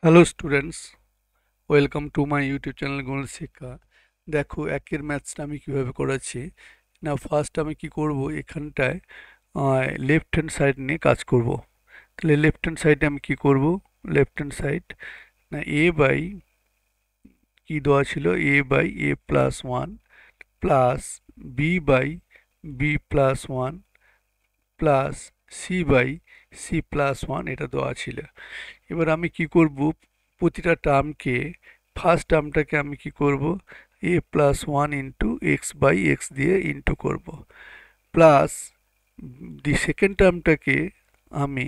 Hello students, welcome to my YouTube channel গণিত শিক্ষা। দেখো একের ম্যাথসটা আমি কিভাবে করেছি না। ফার্স্ট আমি কি করব, এখানটায় লেফট হ্যান্ড সাইড নিয়ে কাজ করব। তাহলে লেফট হ্যান্ড সাইডে আমি কি করব, লেফট হ্যান্ড সাইড না এ বাই কি দেওয়া ছিল, A by A plus one plus B by B plus one plus C by C plus one এটা দেওয়া ছিল। এবার আমি কি করব, প্রতিটা টার্মকে ফার্স্ট টার্মটাকে আমি কি করব, A plus one into x by x দিয়ে ইন্টু করব, প্লাস দি সেকেন্ড টার্মটাকে আমি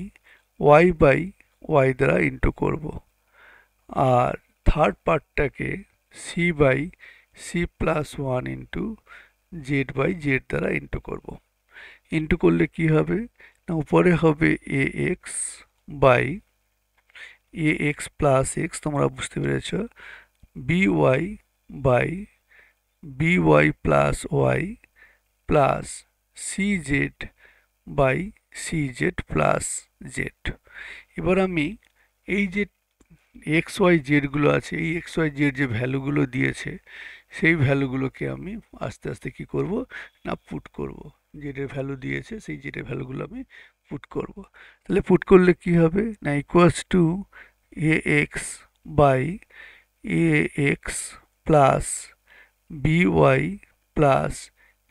ওয়াই বাই ওয়াই দ্বারা ইন্টু করব, আর থার্ড পার্টটাকে C by C plus one into z by z দ্বারা ইন্টু করব। ইন্টু করলে কি হবে না, উপরে হবে A x by A x plus x, তোমরা বুঝতে পেরেছ, B y by B Y plus y plus C Z by C z plus Z. এবার আমি এই যে এক্স ওয়াই জেডগুলো আছে, এই এক্স ওয়াই জেড যে ভ্যালুগুলো দিয়েছে সেই ভ্যালুগুলোকে আমি আস্তে আস্তে কি করব না পুট করব। জেডের ভ্যালু দিয়েছে সেই জেডের ভ্যালুগুলো আমি পুট করব। তাহলে পুট করলে কি হবে না, equals to A x by A x plus B Y plus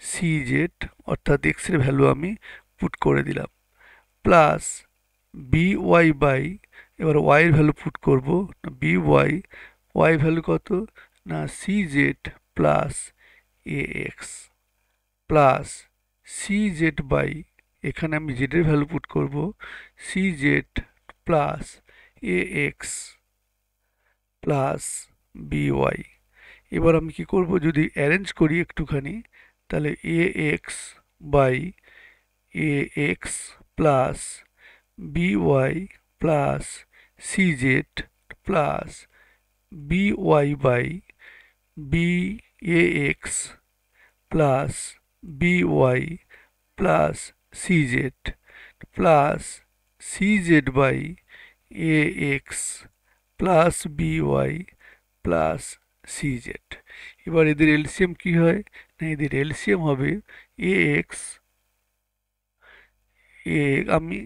C Z, অর্থাৎ এক্সের ভ্যালু আমি পুট করে দিলাম, প্লাস বি ওয়াই বাই, এবার ওয়াইয়ের ভ্যালু পুট করব, বি ওয়াই, ওয়াই ভ্যালু কত না C z plus A x plus C Z by, এখানে আমি জেডের ভ্যালু পুট করব, C z plus A x plus B y. এবার আমি কি করব, যদি অ্যারেঞ্জ করি একটুখানি, তাহলে A x by A x plus B Y plus C z plus B y by B A x plus B Y plus C z plus C Z by A x plus B Y plus C Z. এবার এদের LCM কি হয় না, এদের LCM হবে A x, এ আমি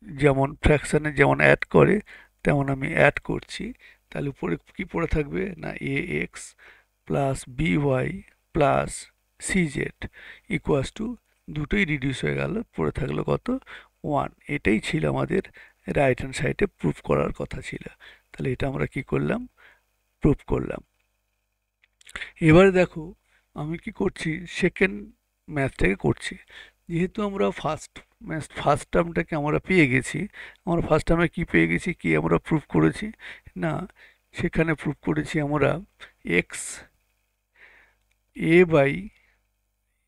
যেমন ফ্র্যাকশানে যেমন অ্যাড করে তেমন আমি অ্যাড করছি। তাহলে উপরে কি পড়ে থাকবে না A x plus B Y plus C z equals to, দুটোই রিডিউস হয়ে গেল, পড়ে থাকলো কত ওয়ান। এটাই ছিল আমাদের রাইট হ্যান্ড সাইডে প্রুফ করার কথা ছিল। তাহলে এটা আমরা কি করলাম, প্রুফ করলাম। এবারে দেখো আমি কি করছি, সেকেন্ড ম্যাথটাকে করছি। যেহেতু আমরা ফার্স্ট টার্মটাকে আমরা পেয়ে গেছি, আমরা ফার্স্ট টার্মে কি পেয়ে গেছি, কি আমরা প্রুফ করেছি না, সেখানে প্রুফ করেছি আমরা X A by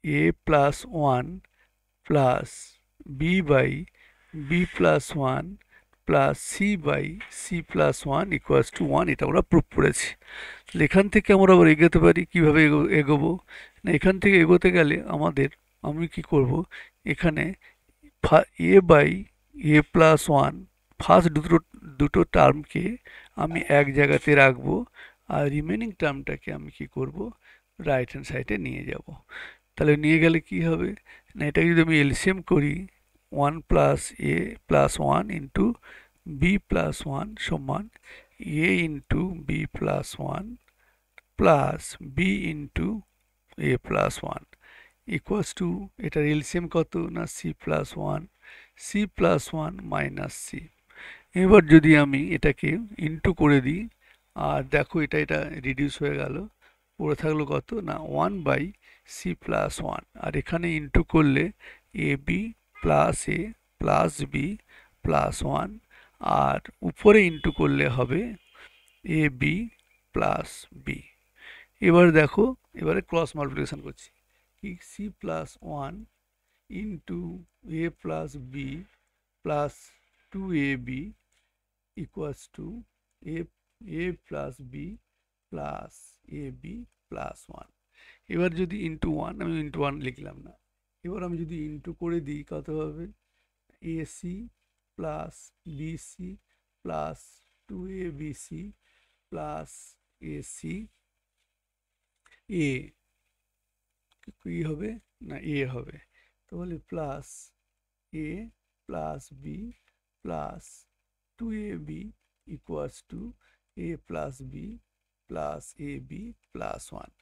A plus one plus B by B plus one plus C by C plus one equals to one, এটা আমরা প্রুফ করেছি। তাহলে এখান থেকে আমরা আবার এগোতে পারি, কীভাবে এগোবো না, এখান থেকে এগোতে গেলে আমাদের আমি কি করব, এখানে A by A plus one first দুটো দুটো টার্মকে আমি এক জায়গাতে রাখবো, আর রিমেনিং টার্মটাকে আমি কি করব, রাইট হ্যান্ড সাইডে নিয়ে যাব। তাহলে নিয়ে গেলে কি হবে না, এটাকে যদি আমি এলসিএম করি, one plus A plus one into B plus one সমান A into B plus one plus B into A plus one equals to, এটার এলসিএম কত না C plus one, C plus one minus C. এবার যদি আমি এটাকে into করে দিই, আর দেখো এটা এটা রিডিউস হয়ে গেল, পড়ে থাকলো কত না one by C plus one, আর এখানে ইন্টু করলে A B plus B plus one, আর উপরে ইন্টু করলে হবে এ বি প্লাস বি। এবার দেখো, এবারে ক্রস মাল্টিপ্লিকেশন করছি, কি C plus one into A plus B plus two A B equals to A A plus B plus A B plus one. এবার যদি ইন্টু ওয়ান, আমি ইন্টু ওয়ান লিখলাম না, এবার আমি যদি ইন্টু করে দিই কত হবে, AC plus BC plus 2abc plus ac a কি হবে না a হবে, তাহলে plus a plus b plus 2ab equals to a plus b plus ab plus 1।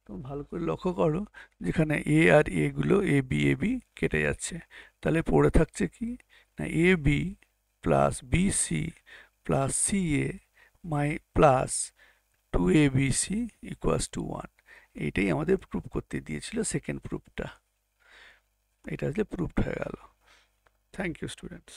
তো ভালো করে লক্ষ্য করো যেখানে এ আর এ গুলো এ বি কেটে যাচ্ছে, তাহলে পড়ে থাকছে কি না A B plus B C plus C A my plus 2abc equals to 1। এইটাই আমাদের প্রুফ করতে দিয়েছিল সেকেন্ড প্রুফটা, এটা আসলে প্রুফড হয়ে গেল। Thank you students.